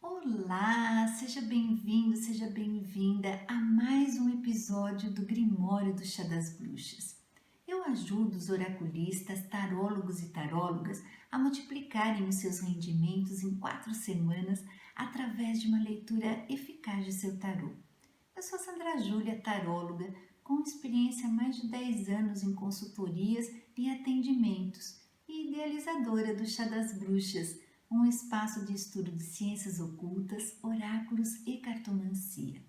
Olá, seja bem-vindo, seja bem-vinda a mais um episódio do Grimório do Chá das Bruxas. Eu ajudo os oraculistas, tarólogos e tarólogas a multiplicarem os seus rendimentos em 4 semanas através de uma leitura eficaz de seu tarô. Eu sou Sandra Júlia, taróloga, com experiência há mais de 10 anos em consultorias e atendimentos e idealizadora do Chá das Bruxas, um espaço de estudo de ciências ocultas, oráculos e cartomancia.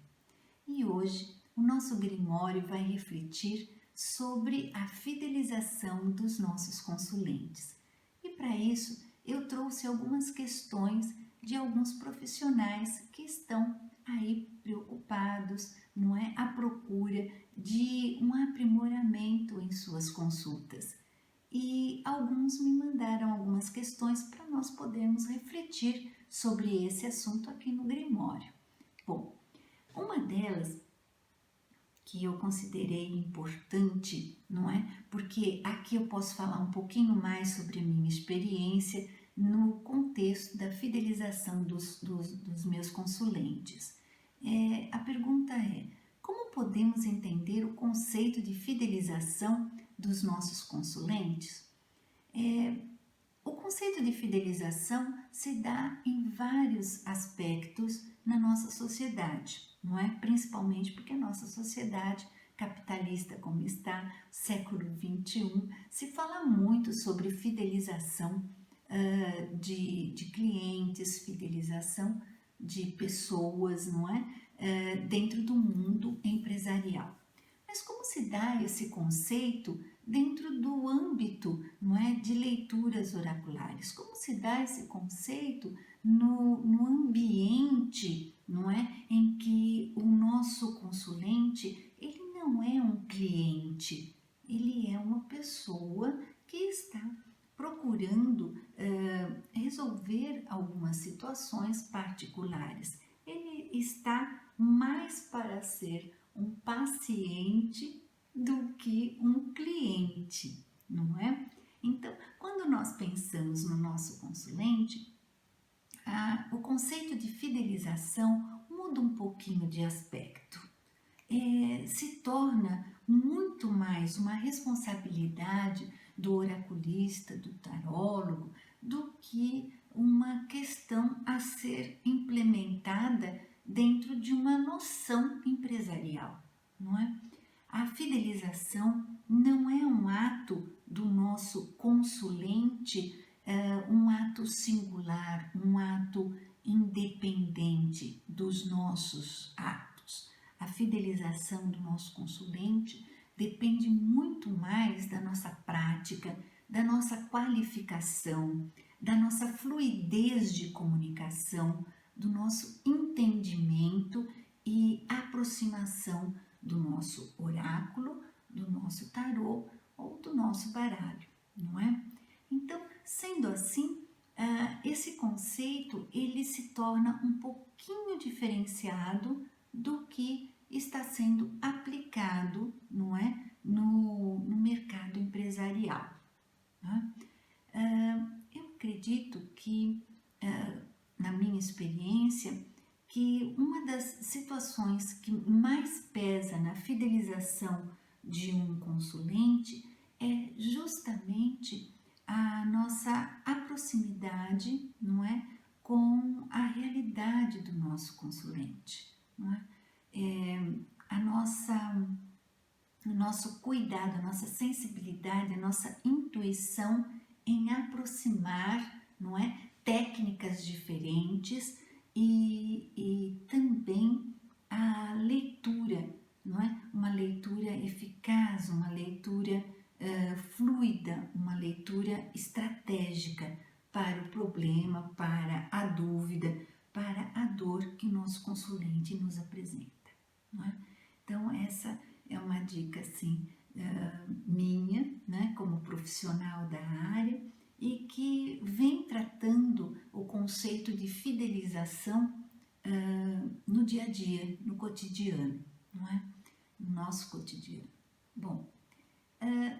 E hoje o nosso Grimório vai refletir sobre a fidelização dos nossos consulentes. E para isso eu trouxe algumas questões de alguns profissionais que estão aí preocupados, não é, à procura de um aprimoramento em suas consultas. E alguns me mandaram algumas questões para nós podermos refletir sobre esse assunto aqui no Grimório. Bom, uma delas que eu considerei importante, não é? Porque aqui eu posso falar um pouquinho mais sobre a minha experiência no contexto da fidelização dos meus consulentes. A pergunta é: como podemos entender o conceito de fidelização dos nossos consulentes? O conceito de fidelização se dá em vários aspectos na nossa sociedade, não é? Principalmente porque a nossa sociedade capitalista como está, século XXI, se fala muito sobre fidelização de clientes, fidelização de pessoas, não é? Dentro do mundo empresarial. Mas como se dá esse conceito dentro do âmbito, não é, de leituras oraculares? Como se dá esse conceito no ambiente, não é, em que o nosso consulente, ele não é um cliente, ele é uma pessoa que está procurando resolver algumas situações particulares. Ele está mais para ser um paciente do que um cliente, não é? Então, quando nós pensamos no nosso consulente, o conceito de fidelização muda um pouquinho de aspecto. Se torna muito mais uma responsabilidade do oraculista, do tarólogo, do que uma questão a ser implementada dentro de uma noção empresarial, não é? A fidelização não é um ato do nosso consulente, um ato singular, um ato independente dos nossos atos. A fidelização do nosso consulente depende muito mais da nossa prática, da nossa qualificação, da nossa fluidez de comunicação, do nosso entendimento e aproximação do nosso oráculo, do nosso tarô ou do nosso baralho, não é? Então, sendo assim, esse conceito ele se torna um pouquinho diferenciado do que está sendo aplicado, não é, no mercado empresarial. Né? Eu acredito que, na minha experiência, que uma das situações que mais pesa na fidelização de um consulente é justamente a nossa proximidade, não é, com a realidade do nosso consulente, não é? O nosso cuidado, a nossa sensibilidade, a nossa intuição em aproximar, não é, técnicas diferentes e também a leitura, não é? Uma leitura eficaz, uma leitura fluida, uma leitura estratégica para o problema, para a dúvida, para a dor que o nosso consulente nos apresenta, não é? Então, essa é uma dica, assim, minha, né, como profissional da área, e que vem tratando o conceito de fidelização no dia a dia, no cotidiano, não é? No nosso cotidiano. Bom,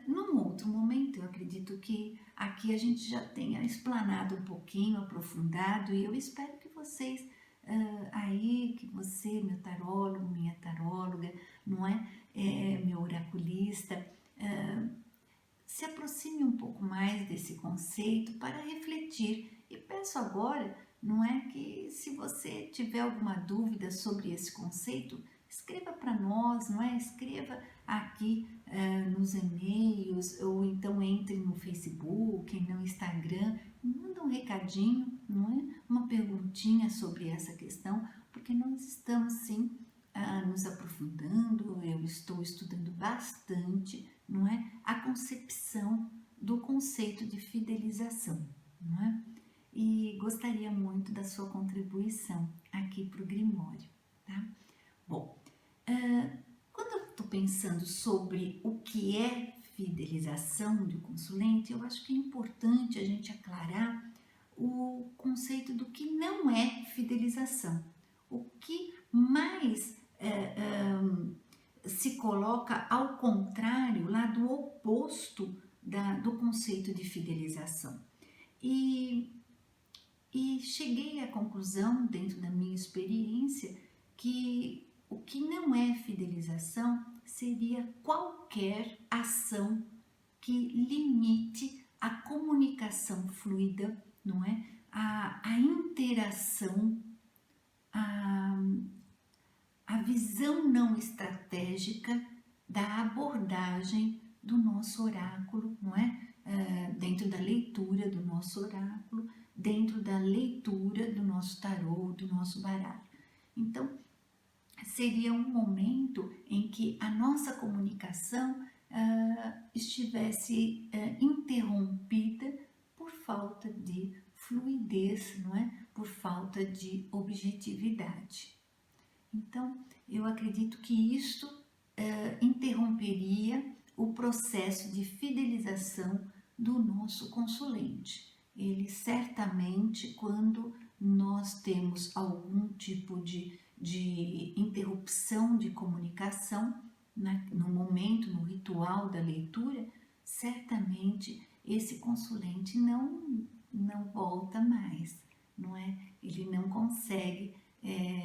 num outro momento, eu acredito que aqui a gente já tenha explanado um pouquinho, aprofundado, e eu espero que vocês aí que você, meu tarólogo, minha taróloga, não é, meu oraculista, se aproxime um pouco mais desse conceito para refletir. E peço agora, não é, que se você tiver alguma dúvida sobre esse conceito, escreva para nós, não é? Escreva aqui nos e-mails, ou então entre no Facebook, no Instagram, manda um recadinho, não é? Uma perguntinha sobre essa questão, porque nós estamos sim nos aprofundando, eu estou estudando bastante, não é? A concepção do conceito de fidelização, não é? E gostaria muito da sua contribuição aqui para o Grimório, tá? Bom, quando eu estou pensando sobre o que é fidelização de um consulente, eu acho que é importante a gente aclarar o conceito do que não é fidelização. O que mais se coloca ao contrário, lá do oposto do conceito de fidelização. E cheguei à conclusão, dentro da minha experiência, que o que não é fidelização seria qualquer ação que limite a comunicação fluida, não é? A interação, a visão não estratégica da abordagem do nosso oráculo, não é? Dentro da leitura do nosso oráculo, dentro da leitura do nosso tarô, do nosso baralho. Então, seria um momento em que a nossa comunicação estivesse interrompida por falta de fluidez, não é? Por falta de objetividade. Então, eu acredito que isto interromperia o processo de fidelização do nosso consulente. Ele certamente, quando nós temos algum tipo de interrupção de comunicação, né, no momento, no ritual da leitura, certamente esse consulente não volta mais, não é? Ele não consegue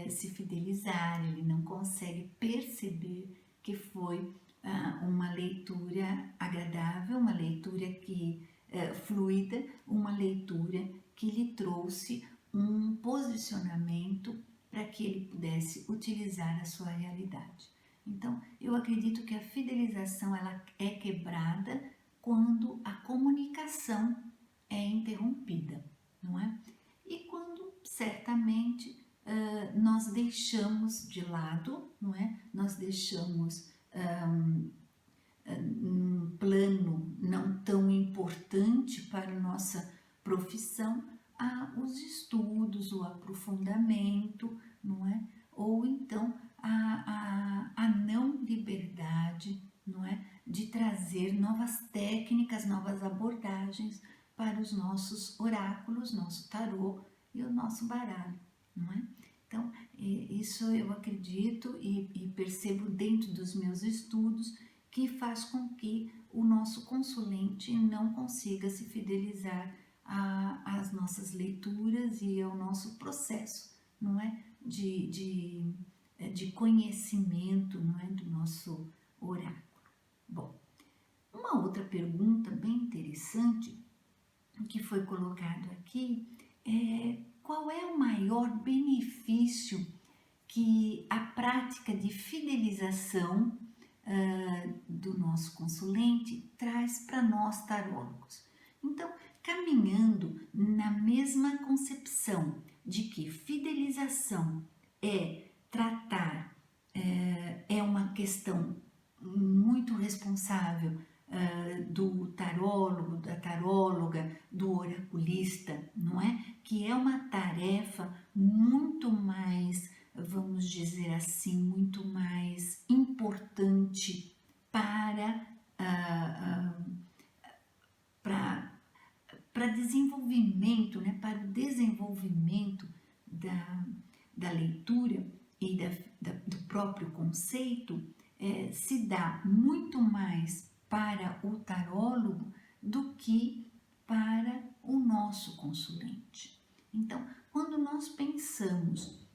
se fidelizar, ele não consegue perceber que foi uma leitura agradável, uma leitura que fluida, uma leitura que lhe trouxe um posicionamento para que ele pudesse utilizar a sua realidade. Então, eu acredito que a fidelização ela é quebrada quando a comunicação é interrompida, não é? E quando certamente nós deixamos de lado, não é? Nós deixamos um plano não tão importante para a nossa profissão os estudos, o aprofundamento, não é? Ou então a não liberdade, não é? De trazer novas técnicas, novas abordagens para os nossos oráculos, nosso tarô e o nosso baralho, não é? Então, isso eu acredito e percebo dentro dos meus estudos que faz com que o nosso consulente não consiga se fidelizar às nossas leituras e ao nosso processo, não é? De conhecimento, não é? Do nosso oráculo. Bom, uma outra pergunta bem interessante que foi colocado aqui é: qual é o maior benefício que a prática de fidelização do nosso consulente traz para nós tarólogos? Então, caminhando na mesma concepção de que fidelização é tratar, é uma questão muito responsável do tarólogo, da taróloga, do oraculista, não é? Que é uma tarefa muito mais, vamos dizer assim, muito mais importante para desenvolvimento, né? Para o desenvolvimento da leitura e do próprio conceito, se dá muito mais para o tarólogo do que para o nosso consulente. Então, quando nós pensamos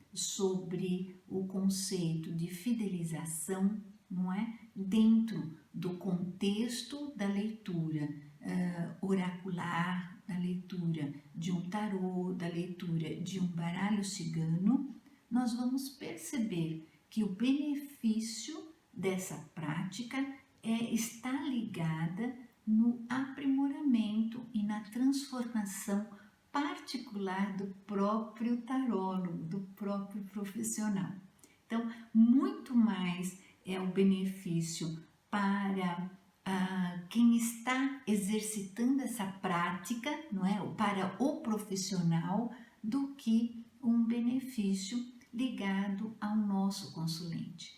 fidelização, não é? Dentro do contexto da leitura oracular, da leitura de um tarô, da leitura de um baralho cigano, nós vamos perceber que o benefício dessa prática está ligada no aprimoramento e na transformação particular do próprio tarólogo, do próprio profissional. Então, muito mais é o benefício para quem está exercitando essa prática, não é? Para o profissional, do que um benefício ligado ao nosso consulente.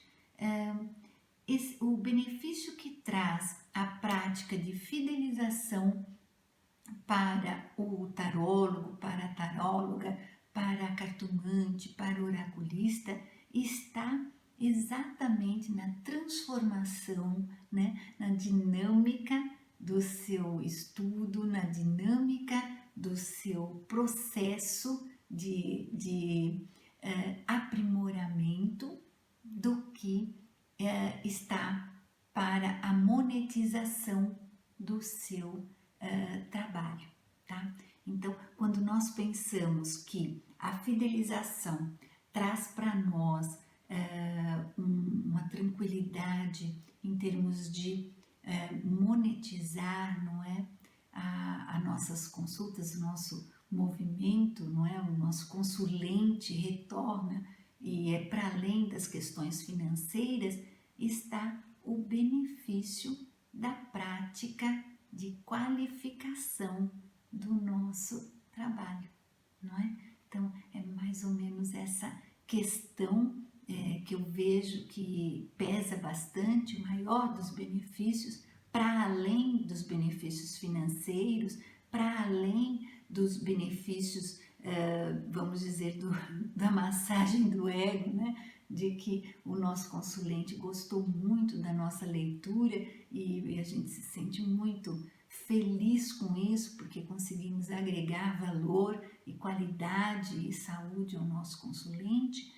O benefício que traz a prática de fidelização para o tarólogo, para a taróloga, para a cartomante, para o oraculista, está exatamente na transformação, né, na dinâmica do seu estudo, na dinâmica do seu processo de aprimoramento, do que está para a monetização do seu trabalho, tá? Então, quando nós pensamos que a fidelização traz para nós uma tranquilidade em termos de monetizar, não é? As nossas consultas, o nosso movimento, não é? O nosso consulente retorna e é para além das questões financeiras, está o benefício da prática de qualificação do nosso trabalho, não é? Então, é mais ou menos essa questão que eu vejo que pesa bastante, o maior dos benefícios, para além dos benefícios financeiros, para além dos benefícios, vamos dizer, da massagem do ego, né? De que o nosso consulente gostou muito da nossa leitura e a gente se sente muito feliz com isso, porque conseguimos agregar valor e qualidade e saúde ao nosso consulente.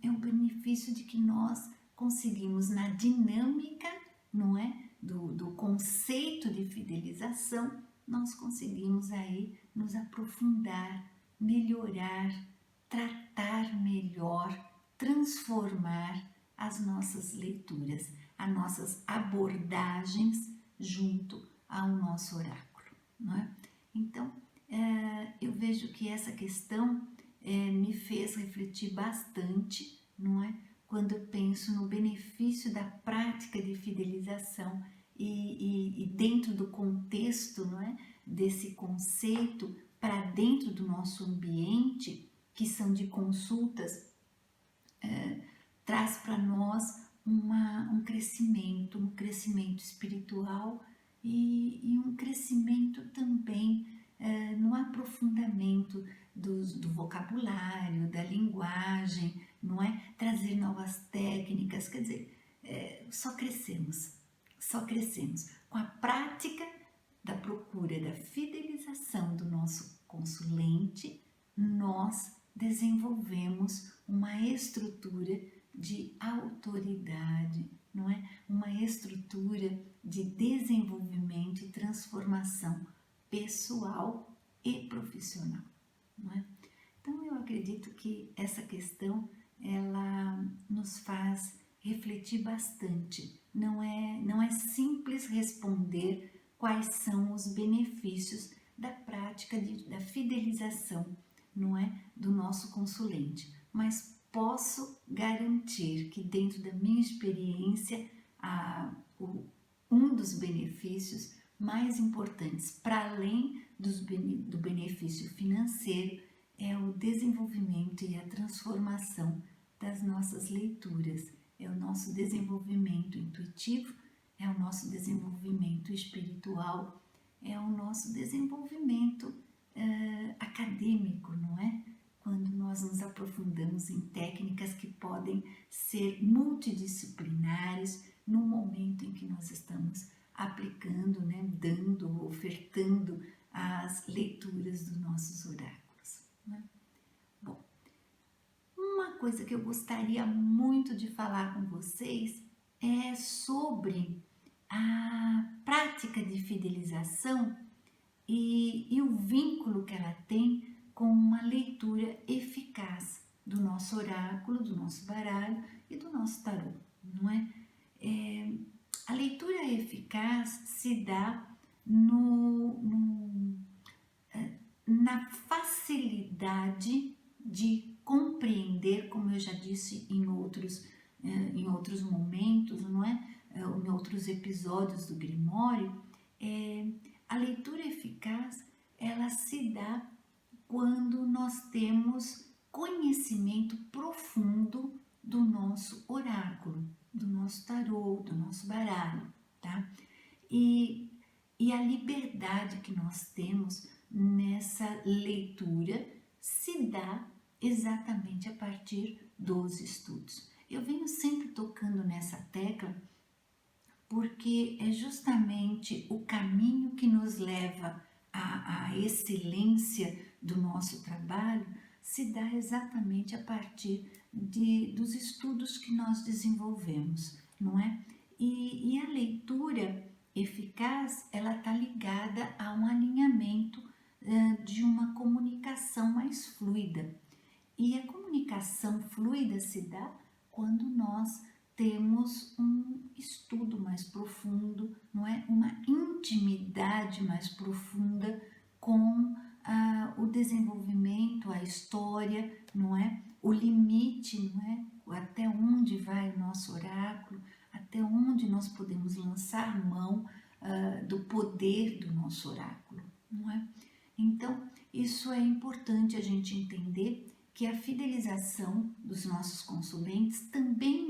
É o benefício de que nós conseguimos, na dinâmica, não é, do conceito de fidelização, nós conseguimos aí nos aprofundar, melhorar, tratar melhor, transformar as nossas leituras, as nossas abordagens junto ao nosso oráculo, não é? Então, eu vejo que essa questão me fez refletir bastante, não é? Quando eu penso no benefício da prática de fidelização e dentro do contexto, não é? Desse conceito para dentro do nosso ambiente, que são de consultas, traz para nós um crescimento espiritual e um crescimento também no aprofundamento do vocabulário, da linguagem, não é? Trazer novas técnicas, quer dizer, só crescemos. Com a prática da procura da fidelização do nosso consulente, nós desenvolvemos uma estrutura de autoridade, não é? Uma estrutura de desenvolvimento e transformação pessoal e profissional, não é? Então eu acredito que essa questão ela nos faz refletir bastante. Não é simples responder quais são os benefícios da prática da fidelização, não é, do nosso consulente, mas posso garantir que dentro da minha experiência um dos benefícios mais importantes, para além do benefício financeiro, é o desenvolvimento e a transformação das nossas leituras, é o nosso desenvolvimento intuitivo, é o nosso desenvolvimento espiritual, é o nosso desenvolvimento acadêmico, não é? Quando nós nos aprofundamos em técnicas que podem ser multidisciplinares no momento em que nós estamos aplicando, né, dando, ofertando as leituras dos nossos oráculos, né? Bom, uma coisa que eu gostaria muito de falar com vocês é sobre a prática de fidelização e o vínculo que ela tem com uma leitura eficaz do nosso oráculo, do nosso baralho e do nosso tarô, não é? A leitura eficaz se dá na facilidade de compreender, como eu já disse em outros momentos, não é? Em outros episódios do Grimório, a leitura eficaz ela se dá quando nós temos conhecimento profundo do nosso oráculo, do nosso tarô, do nosso baralho, tá? E a liberdade que nós temos nessa leitura se dá exatamente a partir dos estudos. Eu venho sempre tocando nessa tecla porque é justamente o caminho que nos leva à excelência do nosso trabalho se dá exatamente a partir dos estudos que nós desenvolvemos, não é? E a leitura eficaz, ela está ligada a um alinhamento de uma comunicação mais fluida. E a comunicação fluida se dá quando nós temos um estudo mais profundo, não é? Uma intimidade mais profunda com o desenvolvimento, a história, não é? O limite, não é? Até onde vai o nosso oráculo, até onde nós podemos lançar mão do poder do nosso oráculo, não é? Então, isso é importante a gente entender que a fidelização dos nossos consulentes também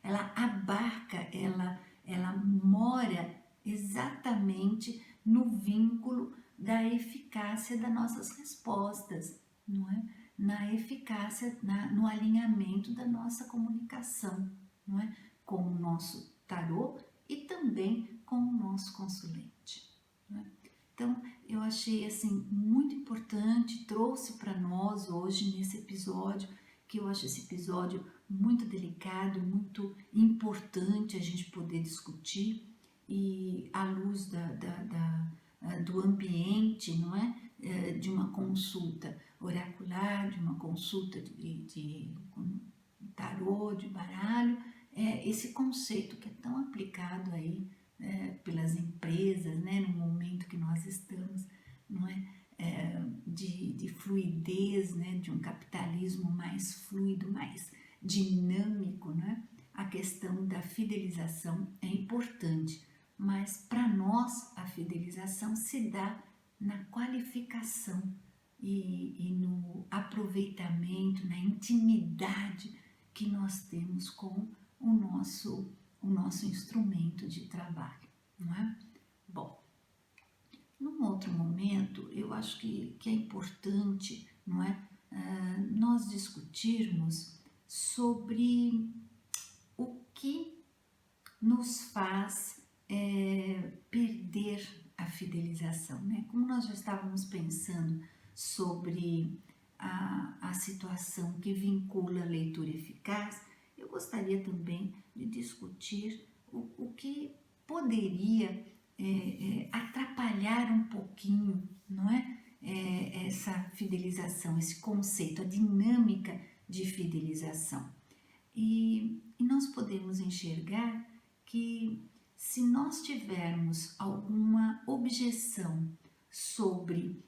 ela abarca, ela mora exatamente no vínculo da eficácia das nossas respostas, não é? Na eficácia, no alinhamento da nossa comunicação, não é? Com o nosso tarô e também com o nosso consulente, não é? Então, eu achei assim muito importante, trouxe para nós hoje nesse episódio, que eu acho esse episódio muito delicado, muito importante a gente poder discutir e à luz do ambiente, não é? De uma consulta oracular, de uma consulta de tarô, de baralho, esse conceito que é tão aplicado aí pelas empresas, né, no momento que nós estamos, não é? De fluidez, né, de um capitalismo mais fluido, mais dinâmico, né? A questão da fidelização é importante, mas para nós a fidelização se dá na qualificação e no aproveitamento, na intimidade que nós temos com o nosso instrumento de trabalho, não é? Bom, num outro momento, eu acho que é importante, não é? Nós discutirmos sobre o que nos faz perder a fidelização, né? Como nós já estávamos pensando sobre a situação que vincula a leitura eficaz, eu gostaria também de discutir o que poderia atrapalhar um pouquinho, não é? Essa fidelização, esse conceito, a dinâmica de fidelização. E nós podemos enxergar que se nós tivermos alguma objeção sobre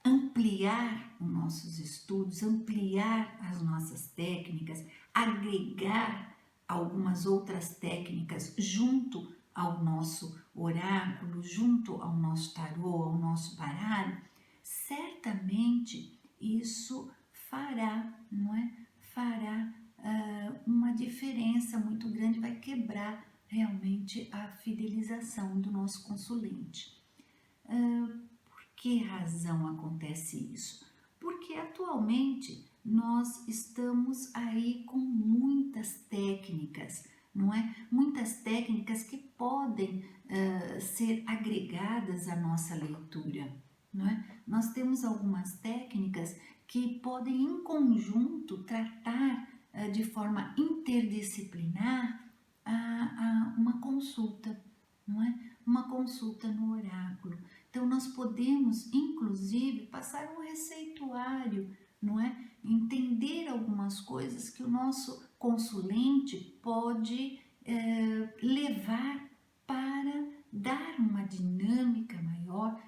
ampliar os nossos estudos, ampliar as nossas técnicas, agregar algumas outras técnicas junto ao nosso oráculo, junto ao nosso tarô, ao nosso baralho, certamente isso fará, não é? Fará uma diferença muito grande, vai quebrar realmente a fidelização do nosso consulente. Por que razão acontece isso? Porque atualmente nós estamos aí com muitas técnicas, não é? Muitas técnicas que podem ser agregadas à nossa leitura, não é? Nós temos algumas técnicas que podem em conjunto tratar de forma interdisciplinar uma consulta, não é? Uma consulta no oráculo. Então nós podemos inclusive passar um receituário, não é? Entender algumas coisas que o nosso consulente pode levar para dar uma dinâmica maior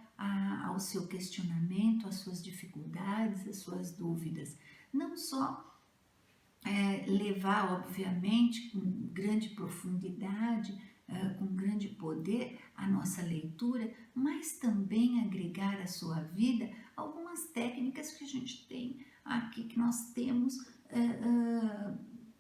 ao seu questionamento, às suas dificuldades, às suas dúvidas. Não só levar, obviamente, com grande profundidade, com grande poder a nossa leitura, mas também agregar à sua vida algumas técnicas que a gente tem aqui, que nós temos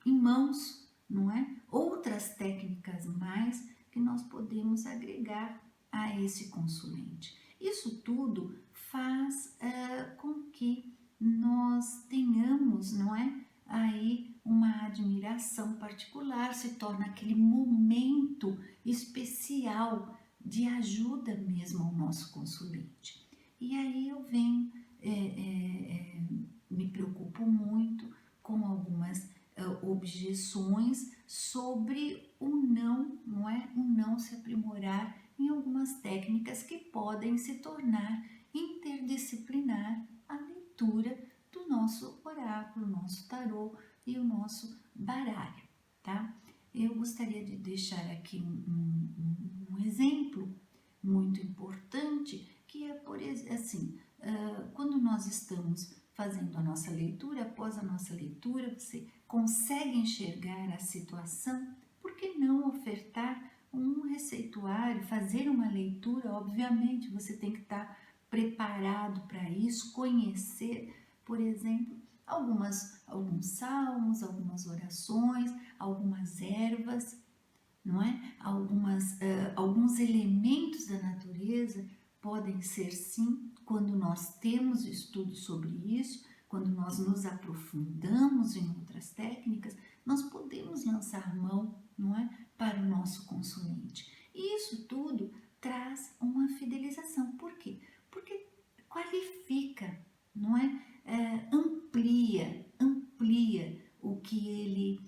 em mãos, não é? Outras técnicas mais que nós podemos agregar a esse consulente. Isso tudo faz com que nós tenhamos, não é? Aí uma admiração particular, se torna aquele momento especial de ajuda mesmo ao nosso consulente. E aí eu venho, me preocupo muito com algumas objeções sobre o não é? O não se aprimorar em algumas técnicas que podem se tornar interdisciplinar a leitura do nosso oráculo, nosso tarô e o nosso baralho, tá? Eu gostaria de deixar aqui um exemplo muito importante, que é, por assim, quando nós estamos fazendo a nossa leitura, após a nossa leitura, você consegue enxergar a situação, por que não ofertar um receituário, fazer uma leitura? Obviamente, você tem que estar preparado para isso, conhecer, por exemplo, alguns salmos, algumas orações, algumas ervas, não é? Alguns elementos da natureza podem ser, sim, quando nós temos estudo sobre isso, quando nós nos aprofundamos em outras técnicas, nós podemos lançar mão, não é? Para o nosso consulente. E isso tudo traz uma fidelização. Por quê? Porque qualifica, não é? Amplia o que ele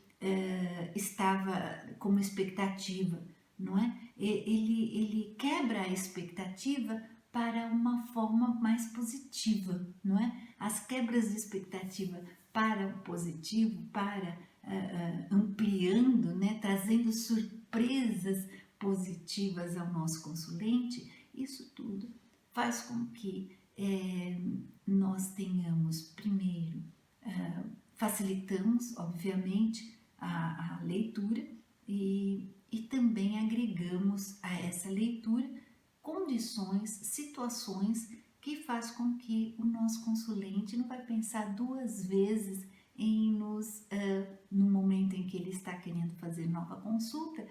estava como expectativa, não é? Ele quebra a expectativa para uma forma mais positiva, não é? As quebras de expectativa para o positivo, para ampliando, né? Trazendo surpresas positivas ao nosso consulente, isso tudo faz com que nós tenhamos, primeiro, facilitamos, obviamente, a leitura e também agregamos a essa leitura condições, situações que faz com que o nosso consulente não vai pensar duas vezes em no momento em que ele está querendo fazer nova consulta,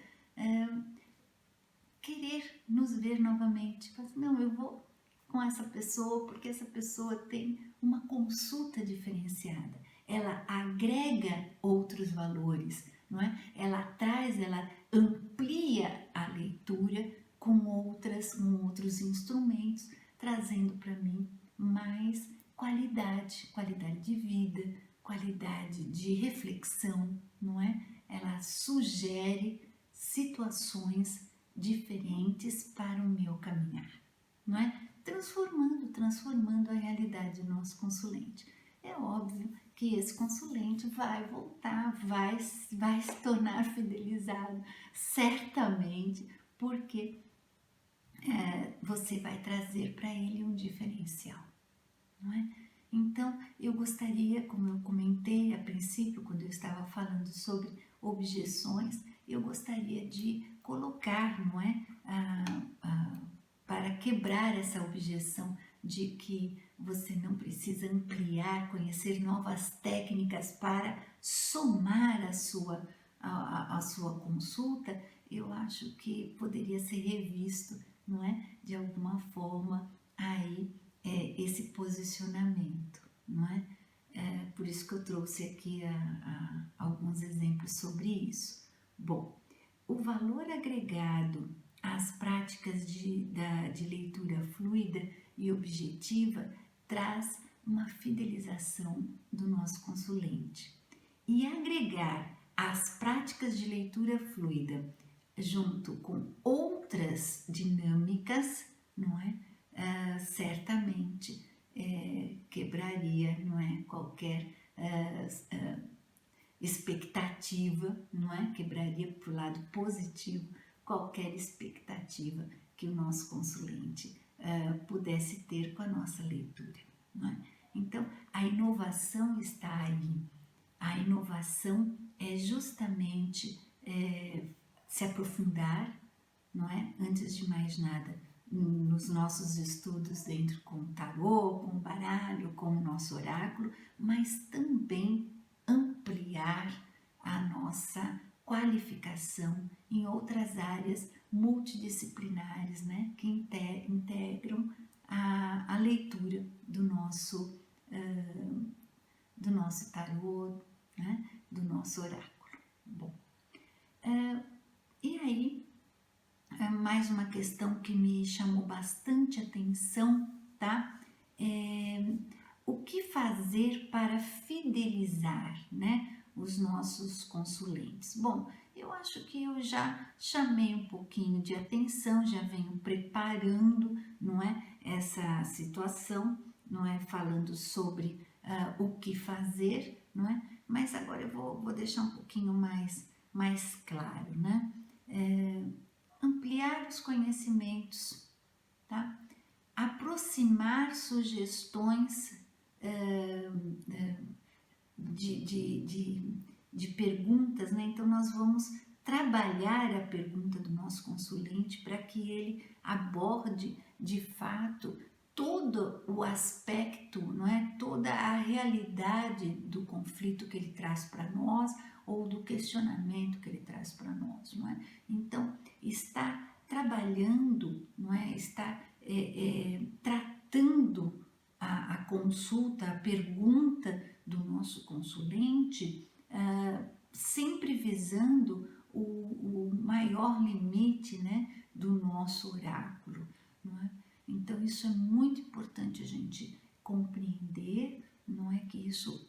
querer nos ver novamente. Não, eu vou com essa pessoa porque essa pessoa tem uma consulta diferenciada. Ela agrega outros valores, não é? Ela amplia a leitura com outros instrumentos, trazendo para mim mais qualidade de vida, qualidade de reflexão, não é? Ela sugere situações diferentes para o meu caminhar, não é? Transformando a realidade do nosso consulente. É óbvio que esse consulente vai voltar, vai se tornar fidelizado, certamente, porque você vai trazer para ele um diferencial, não é? Então, eu gostaria, como eu comentei a princípio, quando eu estava falando sobre objeções, eu gostaria de colocar, não é? Para quebrar essa objeção de que você não precisa ampliar, conhecer novas técnicas para somar a sua consulta, eu acho que poderia ser revisto, não é? De alguma forma aí esse posicionamento, não é? Por isso que eu trouxe aqui alguns exemplos sobre isso. Bom, o valor agregado às práticas de leitura fluida e objetiva traz uma fidelização do nosso consulente e agregar as práticas de leitura fluida junto com outras dinâmicas, não é? Certamente quebraria, não é? Qualquer expectativa, não é? Quebraria para o lado positivo qualquer expectativa que o nosso consulente pudesse ter com a nossa leitura, não é? Então, a inovação está aí. A inovação é justamente se aprofundar, não é? Antes de mais nada, nos nossos estudos dentro com o tarô, com o baralho, com o nosso oráculo, mas também ampliar a nossa qualificação em outras áreas multidisciplinares, né? Que integram a leitura do nosso tarô, né? Do nosso oráculo. Bom, e aí, mais uma questão que me chamou bastante atenção, tá? O que fazer para fidelizar, né, os nossos consulentes? Bom, eu acho que eu já chamei um pouquinho de atenção, já venho preparando, não é, essa situação, não é, falando sobre o que fazer, não é? Mas agora eu vou deixar um pouquinho mais claro, né? Ampliar os conhecimentos, tá? Aproximar sugestões de perguntas, né? Então nós vamos trabalhar a pergunta do nosso consulente para que ele aborde de fato todo o aspecto, não é? Toda a realidade do conflito que ele traz para nós ou do questionamento que ele traz para nós, não é? Então, está trabalhando, não é? Está tratando a consulta, a pergunta do nosso consulente, sempre visando o maior limite, né, do nosso oráculo, não é? Então, isso é muito importante a gente compreender, não é? Que isso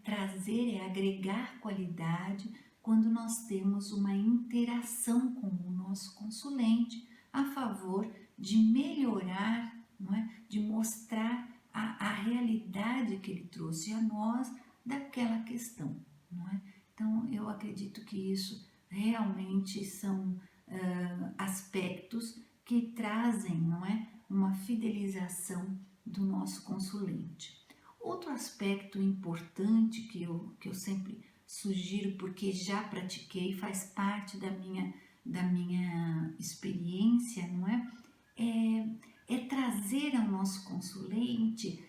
trazer, agregar qualidade quando nós temos uma interação com o nosso consulente a favor de melhorar, não é? De mostrar a realidade que ele trouxe a nós daquela questão, não é? Então, eu acredito que isso realmente são aspectos que trazem, não é, uma fidelização do nosso consulente. Outro aspecto importante que eu sempre sugiro, porque já pratiquei, faz parte da minha experiência, não é? É trazer ao nosso consulente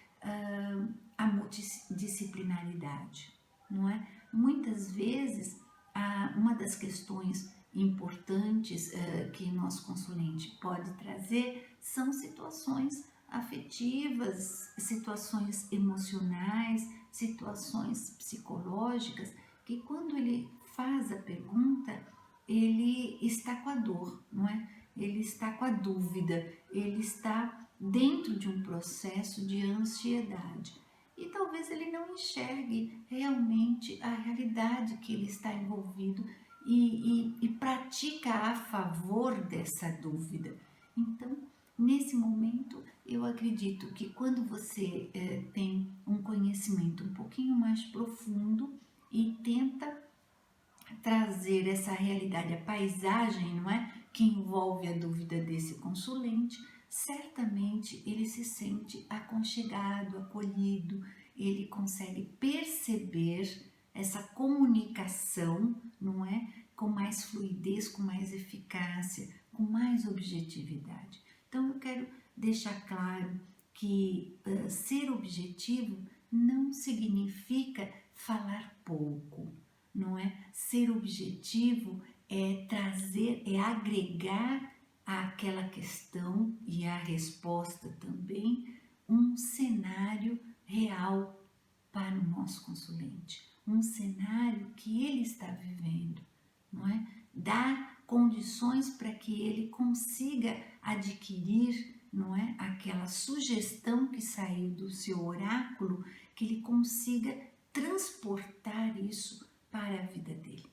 a multidisciplinaridade, não é? Muitas vezes, uma das questões importantes que nosso consulente pode trazer são situações afetivas, situações emocionais, situações psicológicas, que quando ele faz a pergunta, ele está com a dor, não é? Ele está com a dúvida, ele está dentro de um processo de ansiedade. E talvez ele não enxergue realmente a realidade que ele está envolvido e pratica a favor dessa dúvida. Então, nesse momento, eu acredito que quando você tem um conhecimento um pouquinho mais profundo e tenta trazer essa realidade, a paisagem, não é? Que envolve a dúvida desse consulente, certamente ele se sente aconchegado, acolhido, ele consegue perceber essa comunicação, não é? Com mais fluidez, com mais eficácia, com mais objetividade. Então, eu quero deixar claro que ser objetivo não significa falar pouco, não é? Ser objetivo é trazer, é agregar àquela questão e à resposta também um cenário real para o nosso consulente, um cenário que ele está vivendo, não é? Dar condições para que ele consiga adquirir não é? Aquela sugestão que saiu do seu oráculo, que ele consiga transportar isso para a vida dele.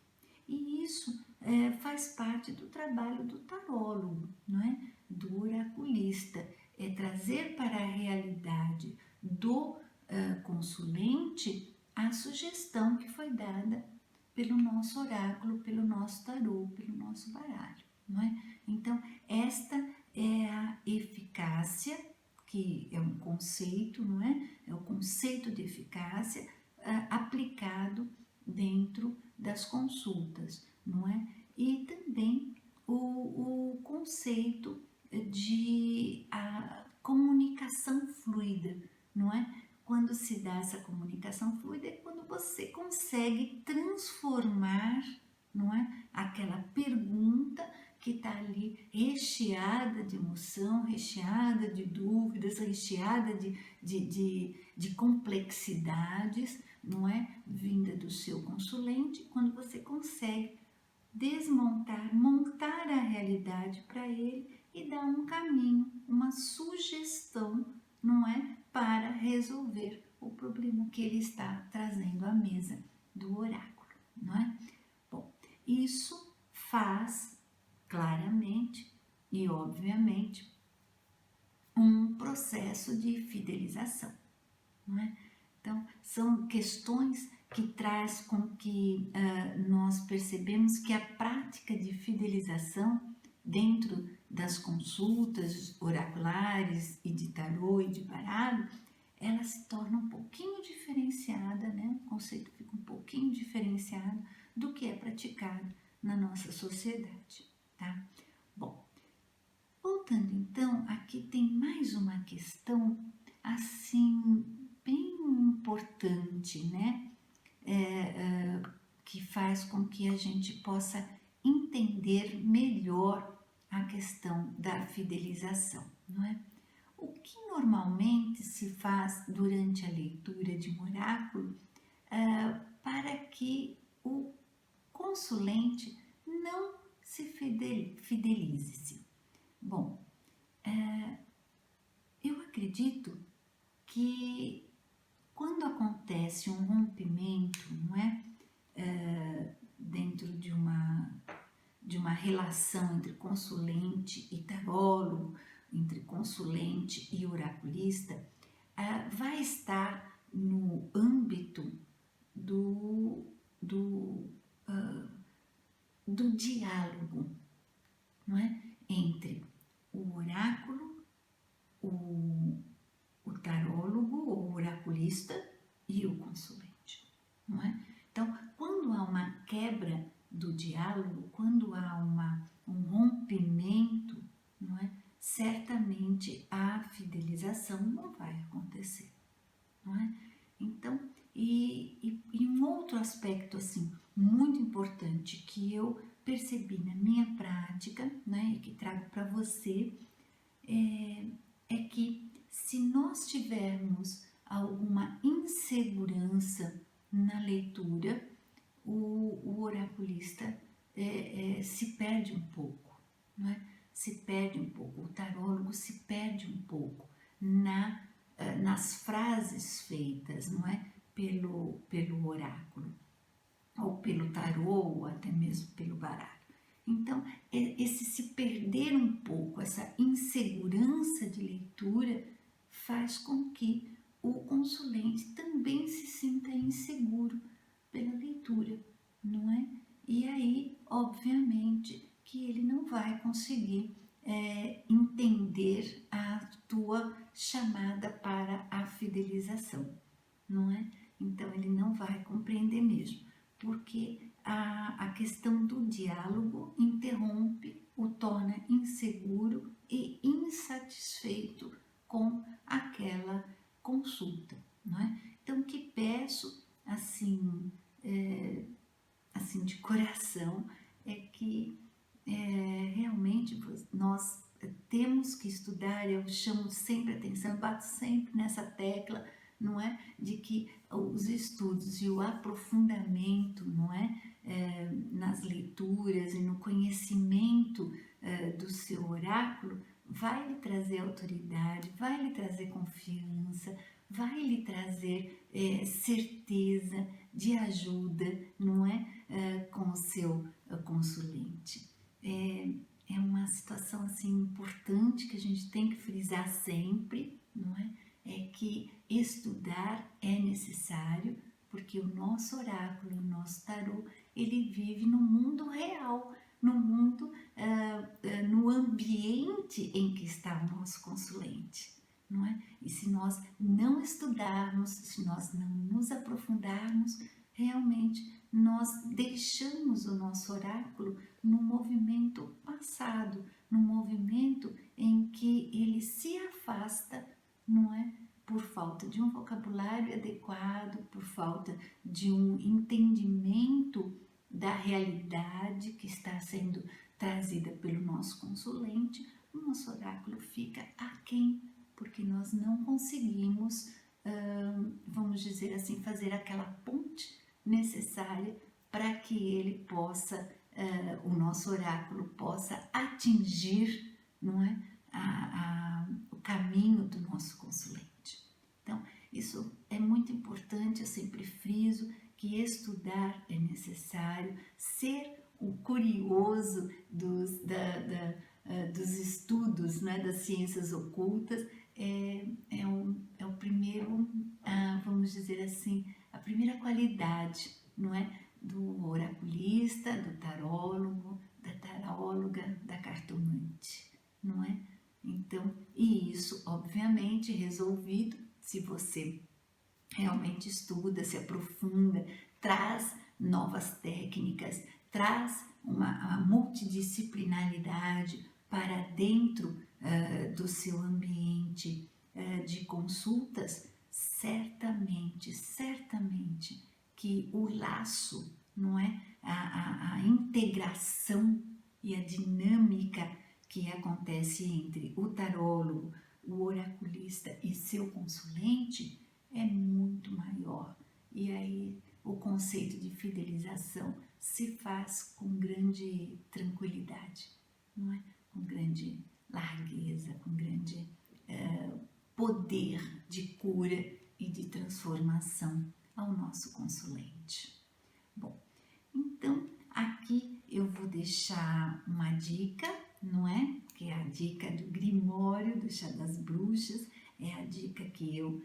E isso faz parte do trabalho do tarólogo, não é? Do oraculista, é trazer para a realidade do consulente a sugestão que foi dada pelo nosso oráculo, pelo nosso tarô, pelo nosso baralho, não é? Então, esta é a eficácia, que é um conceito, não é? É o conceito de eficácia aplicado dentro das consultas, não é? E também o conceito de a comunicação fluida, não é? Quando se dá essa comunicação fluida é quando você consegue transformar, não é? Aquela pergunta que está ali recheada de emoção, recheada de dúvidas, recheada de complexidades, não é? Vinda do seu consulente, quando você consegue desmontar, montar a realidade para ele e dar um caminho, uma sugestão, não é? Para resolver o problema que ele está trazendo à mesa do oráculo, não é? Bom, isso faz claramente e obviamente um processo de fidelização, não é? Então, são questões que traz com que nós percebemos que a prática de fidelização dentro das consultas oraculares e de tarô e de baralho, ela se torna um pouquinho diferenciada, né? O conceito fica um pouquinho diferenciado do que é praticado na nossa sociedade, tá? Bom, voltando então, aqui tem mais uma questão assim bem importante, né? Que faz com que a gente possa entender melhor a questão da fidelização, não é? O que normalmente se faz durante a leitura de um oráculo para que o consulente não se fidelize-se? Bom, eu acredito que quando acontece um rompimento, não é? Dentro de uma relação entre consulente e tarólogo, entre consulente e oraculista, vai estar no âmbito do diálogo, não é? Entre o oráculo, o tarólogo ou oraculista e o consulente, não é? Então, quando há uma quebra do diálogo, quando há um rompimento, não é? Certamente a fidelização não vai acontecer, não é? Então, e um outro aspecto assim muito importante que eu percebi na minha prática, né, e que trago para você, é que se nós tivermos alguma insegurança na leitura, o oraculista se perde um pouco, não é? Se perde um pouco, o tarólogo se perde um pouco nas frases feitas, não é? Pelo oráculo, ou pelo tarô, ou até mesmo pelo baralho. Então, esse se perder um pouco, essa insegurança de leitura, faz com que o consulente também se sinta inseguro pela leitura, não é? E aí, obviamente, que ele não vai conseguir entender a tua chamada para a fidelização, não é? Então, ele não vai compreender mesmo, porque a questão do diálogo interrompe, o torna inseguro e insatisfeito com aquela consulta, não é? Então, que peço, assim, assim de coração, é que realmente nós temos que estudar. Eu chamo sempre atenção, bato sempre nessa tecla, não é? De que os estudos e o aprofundamento, não é? Nas leituras e no conhecimento do seu oráculo vai lhe trazer autoridade, vai lhe trazer confiança, vai lhe trazer certeza de ajuda, não é? Com o seu consulente. É uma situação assim importante que a gente tem que frisar sempre, não é? É que estudar é necessário, porque o nosso oráculo, o nosso tarô, ele vive no mundo real, no mundo, no ambiente em que está o nosso consulente, não é? E se nós não estudarmos, se nós não nos aprofundarmos, realmente nós deixamos o nosso oráculo no movimento passado, no movimento em que ele se afasta, não é? Por falta de um vocabulário adequado, por falta de um entendimento da realidade que está sendo trazida pelo nosso consulente, o nosso oráculo fica aquém, porque nós não conseguimos, vamos dizer assim, fazer aquela ponte necessária para que ele possa, o nosso oráculo possa atingir, não é, o caminho do nosso consulente. Então, isso é muito importante, eu sempre friso que estudar é necessário, ser o curioso dos estudos, né, das ciências ocultas, é o primeiro, vamos dizer assim, a primeira qualidade, não é? Do oraculista, do tarólogo, da taróloga, da cartomante, não é? Então, e isso, obviamente, resolvido se você realmente estuda, se aprofunda, traz novas técnicas, traz uma multidisciplinaridade para dentro do seu ambiente de consultas, certamente que o laço, não é? A integração e a dinâmica que acontece entre o tarólogo, o oraculista e seu consulente é muito maior. E aí o conceito de fidelização se faz com grande tranquilidade, não é? Com grande largueza, com grande poder de cura e de transformação ao nosso consulente. Bom, então aqui eu vou deixar uma dica, não é? Que é a dica do Grimório do Chá das Bruxas, é a dica que eu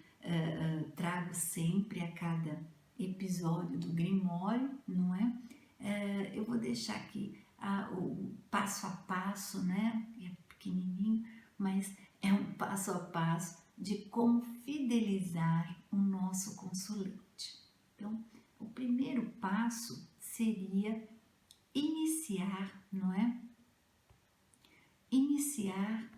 trago sempre a cada episódio do Grimório, não é? Eu vou deixar aqui o passo a passo, né? É pequenininho, mas é um passo a passo de como fidelizar o nosso consulente. Então, o primeiro passo seria iniciar, não é? Iniciar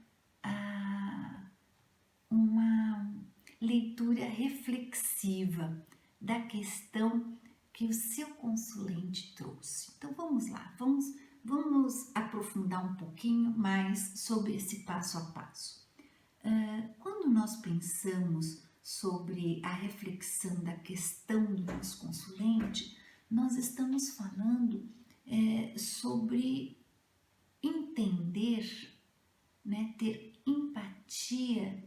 uma leitura reflexiva da questão que o seu consulente trouxe. Então vamos lá, vamos aprofundar um pouquinho mais sobre esse passo a passo. Quando nós pensamos sobre a reflexão da questão do nosso consulente, nós estamos falando sobre entender, né, ter empatia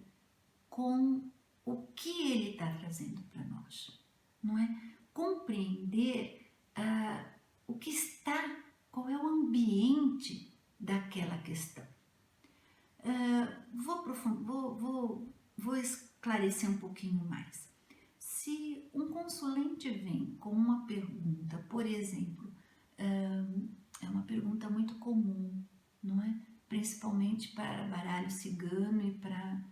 com o que ele está trazendo para nós, não é? Compreender o que está, qual é o ambiente daquela questão. Vou esclarecer um pouquinho mais. Se um consulente vem com uma pergunta, por exemplo, é uma pergunta muito comum, não é? Principalmente para baralho cigano e para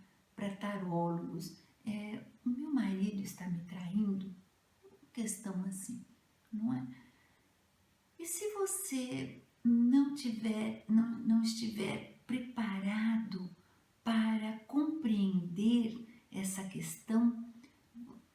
tarólogos. O meu marido está me traindo? Questão assim, não é? E se você não estiver preparado para compreender essa questão,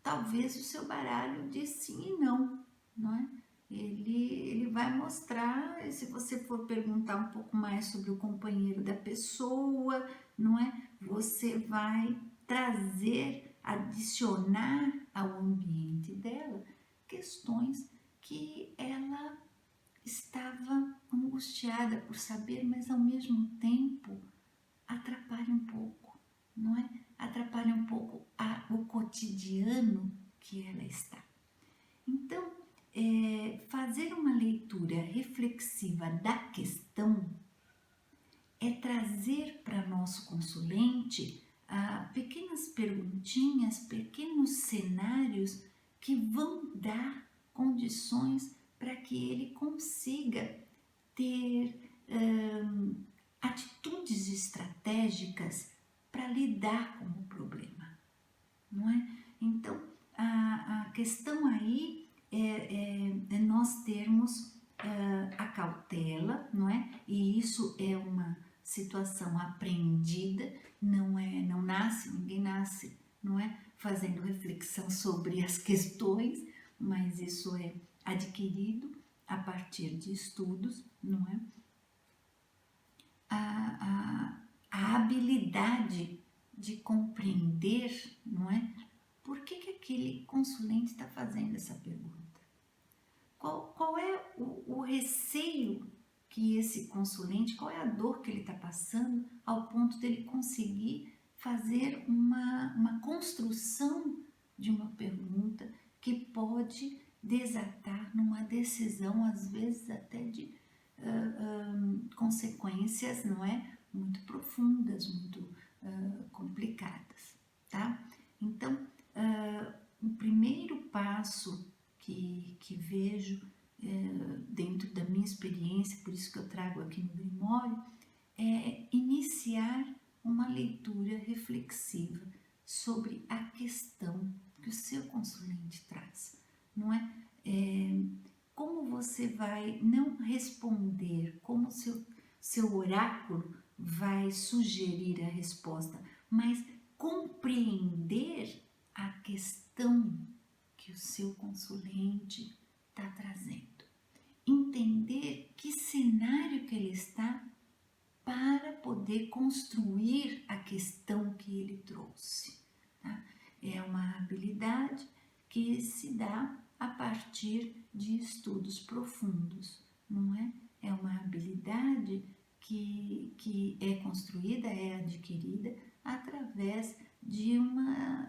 talvez o seu baralho diz sim e não, não é? Ele vai mostrar, se você for perguntar um pouco mais sobre o companheiro da pessoa, não é? Você vai trazer, adicionar ao ambiente dela questões que ela estava angustiada por saber, mas ao mesmo tempo cotidiano que ela está. Então, fazer uma leitura reflexiva da questão é trazer para nosso consulente pequenas perguntinhas, pequenos cenários que vão dar condições para que ele consiga ter atitudes estratégicas para lidar com o problema, não é? Então, a questão aí é nós termos a cautela, não é? E isso é uma situação aprendida, não nasce, ninguém nasce, não é? Fazendo reflexão sobre as questões, mas isso é adquirido a partir de estudos, não é? A habilidade de compreender, não é? Por que aquele consulente está fazendo essa pergunta? Qual é o receio que esse consulente, qual é a dor que ele está passando ao ponto dele conseguir fazer uma construção de uma pergunta que pode desatar numa decisão, às vezes até de consequências, não é? Muito profundas, muito complicadas, tá? Então, o primeiro passo que vejo dentro da minha experiência, por isso que eu trago aqui no Grimório, é iniciar uma leitura reflexiva sobre a questão que o seu consulente traz, não é? Como você vai não responder, como seu oráculo vai sugerir a resposta, mas compreender a questão que o seu consulente está trazendo. Entender que cenário que ele está para poder construir a questão que ele trouxe. Tá? É uma habilidade que se dá a partir de estudos profundos, não é? É uma habilidade que é construída, é adquirida através de uma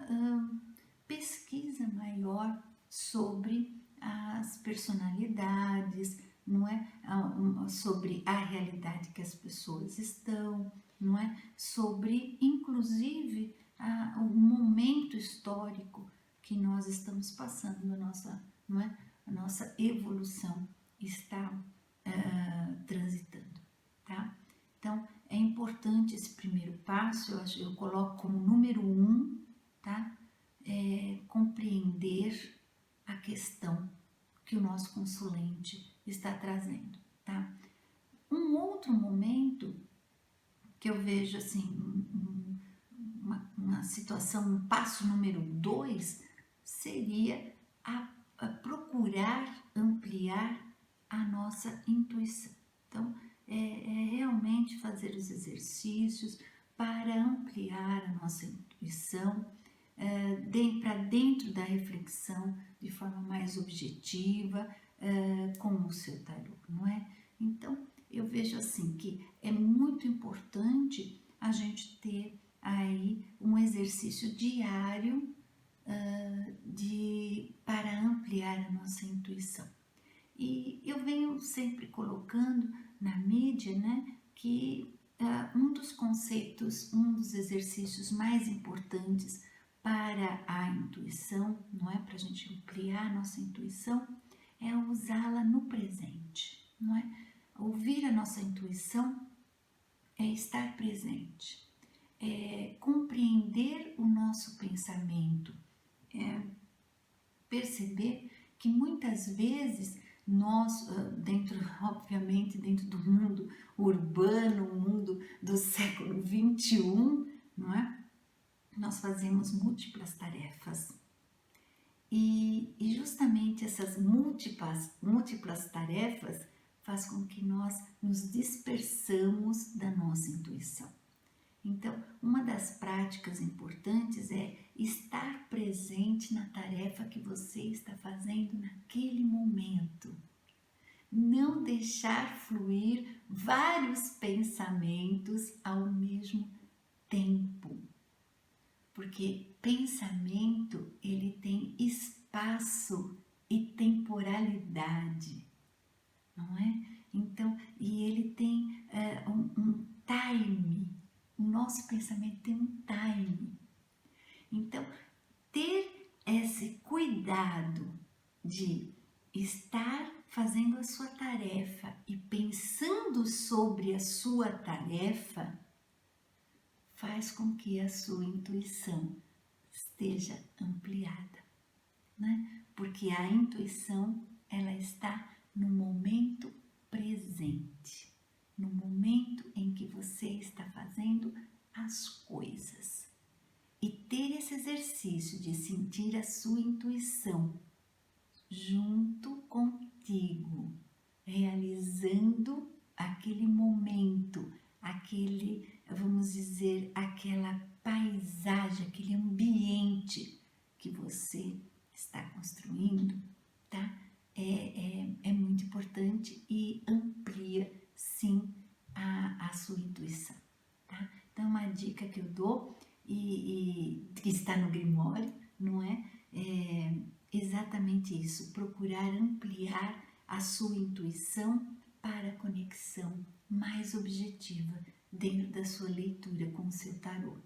pesquisa maior sobre as personalidades, não é? Sobre a realidade que as pessoas estão, não é? Sobre, inclusive, o momento histórico que nós estamos passando, não é? A nossa evolução está transitando, tá? Então, é importante esse primeiro passo, eu coloco como número 1, tá? Compreender a questão que o nosso consulente está trazendo, tá? Um outro momento que eu vejo assim, uma situação, um passo número 2 seria a procurar ampliar a nossa intuição. Então, é realmente fazer os exercícios para ampliar a nossa intuição, para dentro da reflexão de forma mais objetiva com o seu tarô, não é? Então, eu vejo assim que é muito importante a gente ter aí um exercício diário para ampliar a nossa intuição. E eu venho sempre colocando na mídia, né, que um dos conceitos, um dos exercícios mais importantes para a intuição, não é? Para a gente ampliar a nossa intuição, é usá-la no presente, não é? Ouvir a nossa intuição é estar presente, é compreender o nosso pensamento, é perceber que muitas vezes nós, obviamente, dentro do mundo urbano, o mundo do século XXI, não é? Nós fazemos múltiplas tarefas. E justamente essas múltiplas tarefas faz com que nós nos dispersamos da nossa intuição. Então, uma das práticas importantes é estar presente na tarefa que você está fazendo naquele momento. Não deixar fluir vários pensamentos ao mesmo tempo. Porque porque pensamento ele tem espaço e temporalidade, não é? Então, e ele tem um time, o nosso pensamento tem um time. Então, ter esse cuidado de estar fazendo a sua tarefa e pensando sobre a sua tarefa faz com que a sua intuição esteja ampliada, né? Porque a intuição, ela está no momento presente, no momento em que você está fazendo as coisas. E ter esse exercício de sentir a sua intuição junto contigo, realizando aquele momento, aquele, vamos dizer, aquela paisagem, aquele ambiente que você está construindo, tá? É muito importante e amplia, sim, a sua intuição, tá? Então, uma dica que eu dou e que está no Grimório, não é? Exatamente isso, procurar ampliar a sua intuição para a conexão mais objetiva dentro da sua leitura com o seu tarô.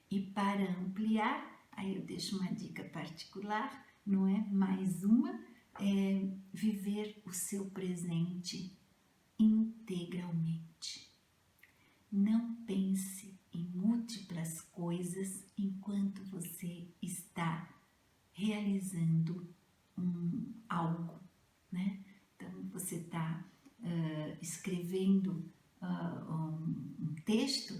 E para ampliar, aí eu deixo uma dica particular, não é? Mais uma, viver o seu presente integralmente. Não pense em múltiplas coisas enquanto você está realizando algo, né? Então, você está escrevendo um texto,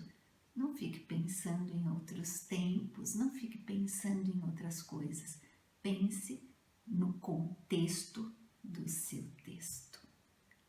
não fique pensando em outros tempos, não fique pensando em outras coisas. Pense no contexto do seu texto,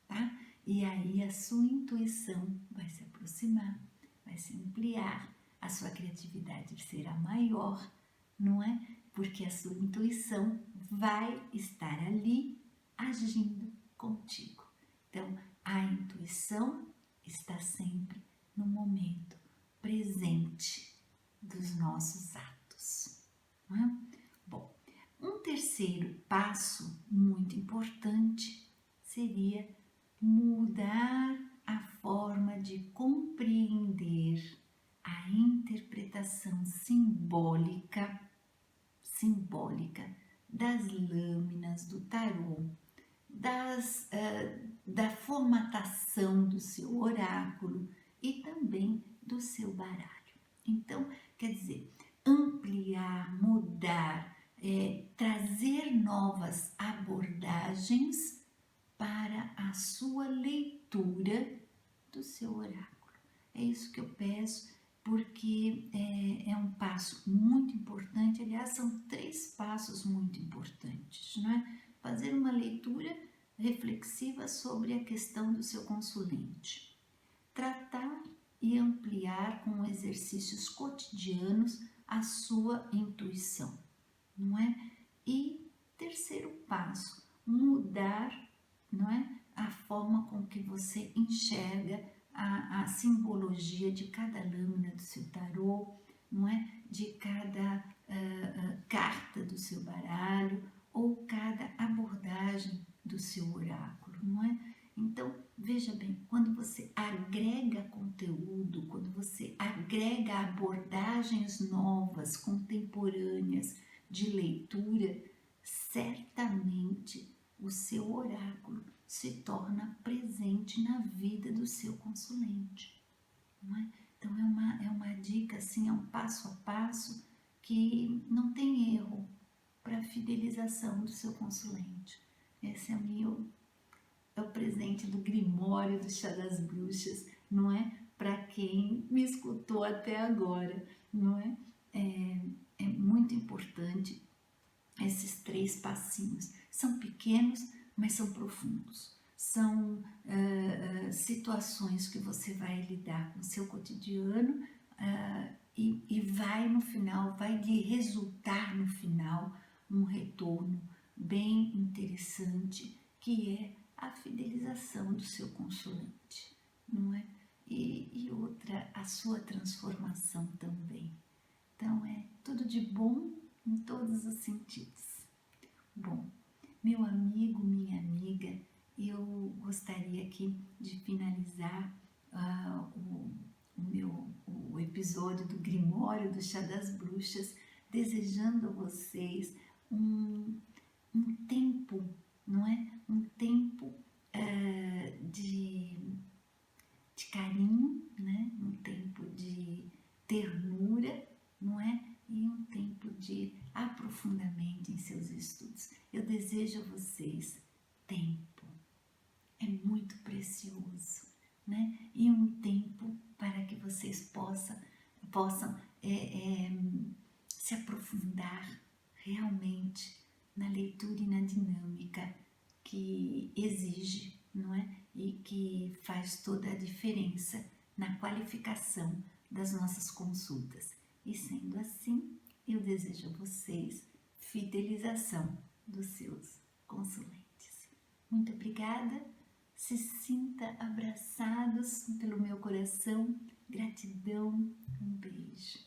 tá? E aí a sua intuição vai se aproximar, vai se ampliar, a sua criatividade será maior, não é? Porque a sua intuição vai estar ali agindo contigo. Então, a intuição está sempre no momento presente dos nossos atos, não é? Bom, um terceiro passo muito importante seria mudar a forma de compreender a interpretação simbólica das lâminas do tarô, da formatação do seu oráculo e também do seu baralho. Então, quer dizer, ampliar, mudar, trazer novas abordagens para a sua leitura do seu oráculo. É isso que eu peço, porque é um passo muito importante. Aliás, são 3 passos muito importantes, não é? Fazer uma leitura reflexiva sobre a questão do seu consulente. Tratar e ampliar com exercícios cotidianos a sua intuição, não é? E terceiro passo, mudar, não é? A forma com que você enxerga a simbologia de cada lâmina do seu tarô, não é? De cada carta do seu baralho ou cada abordagem do seu oráculo, não é? Então, veja bem, quando você agrega conteúdo, quando você agrega abordagens novas, contemporâneas de leitura, certamente o seu oráculo se torna presente na vida do seu consulente, não é? Então é uma dica assim, é um passo a passo que não tem erro para a fidelização do seu consulente. Esse é o presente do Grimório do Chá das Bruxas, não é? Para quem me escutou até agora, não é? É muito importante esses 3 passinhos. São pequenos, mas são profundos. São situações que você vai lidar com o seu cotidiano e vai no final, vai lhe resultar no final um retorno bem interessante, que é a fidelização do seu consulente, não é? E outra, a sua transformação também. Então é tudo de bom em todos os sentidos. Bom, meu amigo, minha amiga, eu gostaria aqui de finalizar o episódio do Grimório do Chá das Bruxas, desejando a vocês um tempo, não é? Um tempo de carinho, né? Um tempo de ternura, não é? E um tempo de aprofundamento em seus estudos. Eu desejo a vocês tempo, é muito precioso, né? E um tempo para que vocês possam se aprofundar realmente na leitura e na dinâmica que exige, não é? E que faz toda a diferença na qualificação das nossas consultas. E sendo assim, eu desejo a vocês fidelização dos seus consulentes. Muito obrigada, se sinta abraçados pelo meu coração, gratidão, um beijo.